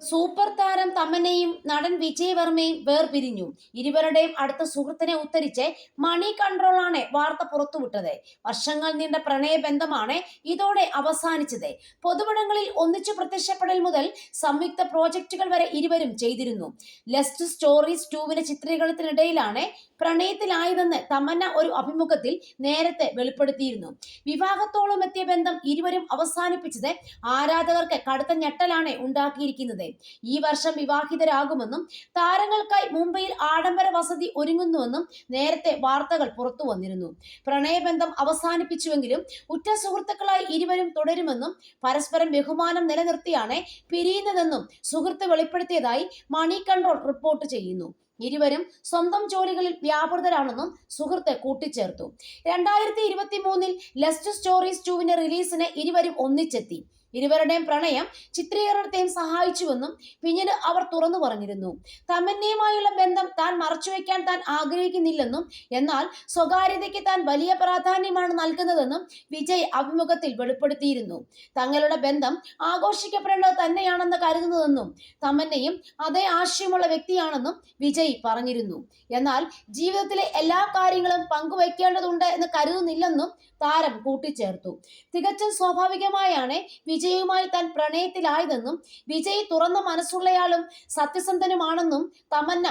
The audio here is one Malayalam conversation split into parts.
സൂപ്പർ താരം തമന്നയും നടൻ വിജയ് വർമ്മയും വേർപിരിഞ്ഞു. ഇരുവരുടെയും അടുത്ത സുഹൃത്തിനെ ഉദ്ധരിച്ച് മണി കൺട്രോളാണ് വാർത്ത പുറത്തുവിട്ടത്. വർഷങ്ങൾ നീണ്ട പ്രണയബന്ധമാണ് ഇതോടെ അവസാനിച്ചത്. പൊതുവിടങ്ങളിൽ ഒന്നിച്ചു പ്രത്യക്ഷപ്പെടൽ മുതൽ സംയുക്ത പ്രോജക്റ്റുകൾ വരെ ഇരുവരും ചെയ്തിരുന്നു. ലസ്റ്റ് സ്റ്റോറീസ് 2 ചിത്രീകരണത്തിനിടയിലാണ് പ്രണയത്തിലായതെന്ന് തമന്ന ഒരു അഭിമുഖത്തിൽ നേരത്തെ വെളിപ്പെടുത്തിയിരുന്നു. വിവാഹത്തോളം എത്തിയ ബന്ധം ഇരുവരും അവസാനിപ്പിച്ചത് ആരാധകർക്ക് കടുത്ത ഞെട്ടലാണ് ഉണ്ടാക്കിയിരിക്കുന്നത്. ഈ വർഷം വിവാഹിതരാകുമെന്നും താരങ്ങൾക്കായി മുംബൈയിൽ ആഡംബര വസതി ഒരുങ്ങുന്നുവെന്നും നേരത്തെ വാർത്തകൾ പുറത്തു വന്നിരുന്നു. പ്രണയബന്ധം അവസാനിപ്പിച്ചുവെങ്കിലും ഉറ്റ സുഹൃത്തുക്കളായി ഇരുവരും തുടരുമെന്നും പരസ്പരം ബഹുമാനം നിലനിർത്തിയാണ് പിരിയുന്നതെന്നും സുഹൃത്ത് വെളിപ്പെടുത്തിയതായി മണി കൺട്രോൾ റിപ്പോർട്ട് ചെയ്യുന്നു. ഇരുവരും സ്വന്തം ജോലികളിൽ വ്യാപൃതരാണെന്നും സുഹൃത്ത് കൂട്ടിച്ചേർത്തു. 2023 ലസ്റ്റ് സ്റ്റോറീസ് 2 റിലീസിന് ഇരുവരും ഒന്നിച്ചെത്തി. ഇരുവരുടെയും പ്രണയം ചിത്രീകരണത്തെയും സഹായിച്ചുവെന്നും പിന്നീട് അവർ തുറന്നു പറഞ്ഞിരുന്നു. തമന്നയുമായുള്ള ബന്ധം താൻ മറച്ചുവെക്കാൻ താൻ ആഗ്രഹിക്കുന്നില്ലെന്നും എന്നാൽ സ്വകാര്യതയ്ക്ക് താൻ വലിയ പ്രാധാന്യമാണ് നൽകുന്നതെന്നും വിജയ് അഭിമുഖത്തിൽ വെളിപ്പെടുത്തിയിരുന്നു. തങ്ങളുടെ ബന്ധം ആഘോഷിക്കപ്പെടേണ്ടത് തന്നെയാണെന്ന് കരുതുന്നതെന്നും തമന്നയും അതേ ആശയമുള്ള വ്യക്തിയാണെന്നും വിജയ് പറഞ്ഞിരുന്നു. എന്നാൽ ജീവിതത്തിലെ എല്ലാ കാര്യങ്ങളും പങ്കുവയ്ക്കേണ്ടതുണ്ട് എന്ന് കരുതുന്നില്ലെന്നും താരം കൂട്ടിച്ചേർത്തു. തികച്ചും സ്വാഭാവികമായാണ് വിജയുമായി താൻ പ്രണയത്തിലായതെന്നും വിജയ് തുറന്ന മനസ്സുള്ളയാളും സത്യസന്ധനുമാണെന്നും തമന്ന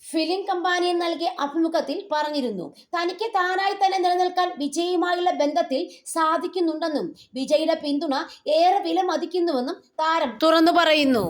ഫിലിം കമ്പാനിയൻ നൽകിയ അഭിമുഖത്തിൽ പറഞ്ഞിരുന്നു. തനിക്ക് താനായി തന്നെ നിലനിൽക്കാൻ വിജയുമായുള്ള ബന്ധത്തിൽ സാധിക്കുന്നുണ്ടെന്നും വിജയുടെ പിന്തുണ ഏറെ വിലമതിക്കുന്നുവെന്നും താരം തുറന്നു പറയുന്നു.